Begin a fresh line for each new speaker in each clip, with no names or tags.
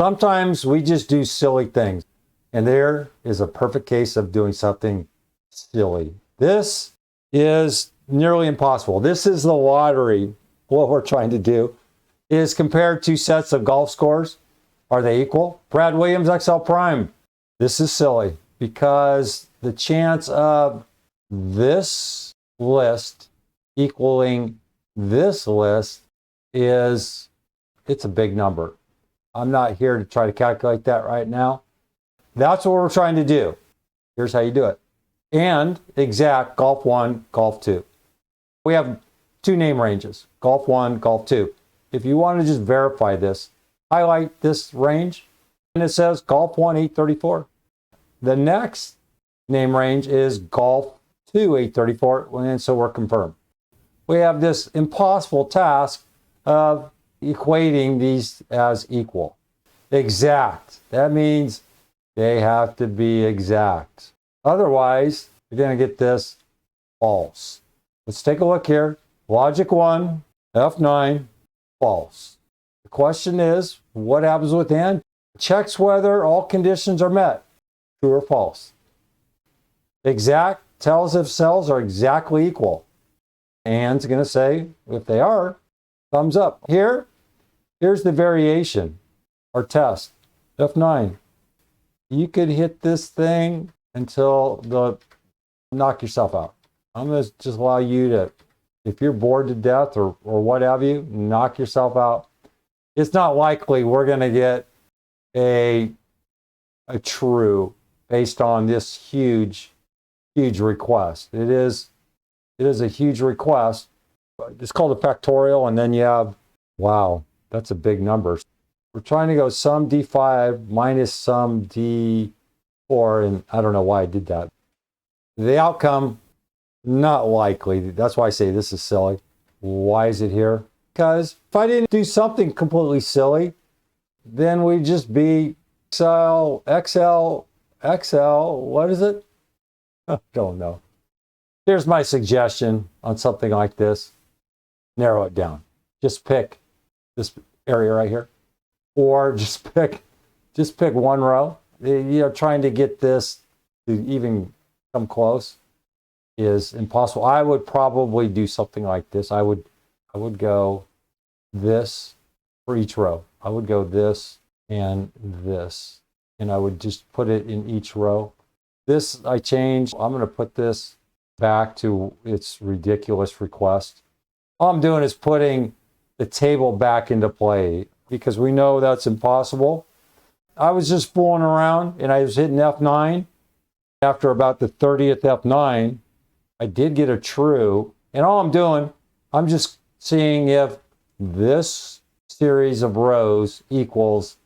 Sometimes we just do silly things. And there is a perfect case of doing something silly. This is nearly impossible. This is the lottery. What we're trying to do is compare two sets of golf scores. Are they equal? Brad Williams XL Prime. This is silly because the chance of this list equaling this list it's a big number. I'm not here to try to calculate that right now. That's what we're trying to do. Here's how you do it. And exact golf 1, golf 2. We have two name ranges, golf 1, golf 2. If you want to just verify this, highlight this range and it says golf 1, 834. The next name range is golf 2, 834, and so we're confirmed. We have this impossible task of equating these as equal. Exact. That means they have to be exact. Otherwise, you're going to get this false. Let's take a look here. Logic 1, F9, false. The question is, what happens with and? Checks whether all conditions are met. True or false. Exact tells if cells are exactly equal. And's going to say, if they are, thumbs up. Here's the variation, our test, F9. You could hit this thing until knock yourself out. I'm going to just allow you to, if you're bored to death or what have you, knock yourself out. It's not likely we're going to get a true based on this huge request. It is a huge request. It's called a factorial, and then you have, wow, that's a big number. We're trying to go sum D5 minus sum D4, and I don't know why I did that. The outcome, not likely. That's why I say this is silly. Why is it here? Because if I didn't do something completely silly, then we'd just be XL, what is it? I don't know. Here's my suggestion on something like this. Narrow it down. Just pick this area right here. Or just pick one row. Trying to get this to even come close is impossible. I would probably do something like this. I would go this for each row. I would go this and this. And I would just put it in each row. This I changed. I'm going to put this back to its ridiculous request. All I'm doing is putting the table back into play because we know that's impossible. I was just fooling around and I was hitting F9. After about the 30th F9, I did get a true. And all I'm doing, I'm just seeing if this series of rows equals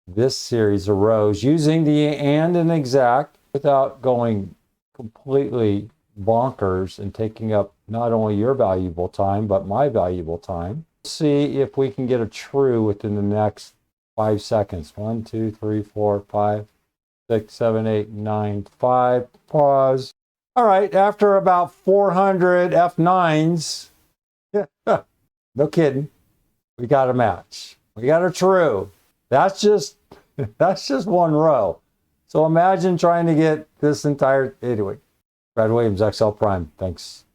this series of rows using the and exact without going completely bonkers and taking up not only your valuable time, but my valuable time. See if we can get a true within the next 5 seconds. 1, 2, 3, 4, 5, 6, 7, 8, 9, 5. Pause. All right, after about 400 F9s, no kidding, we got a match. We got a true. That's just one row. So imagine trying to get this entire, anyway, Brad Williams XL Prime. Thanks.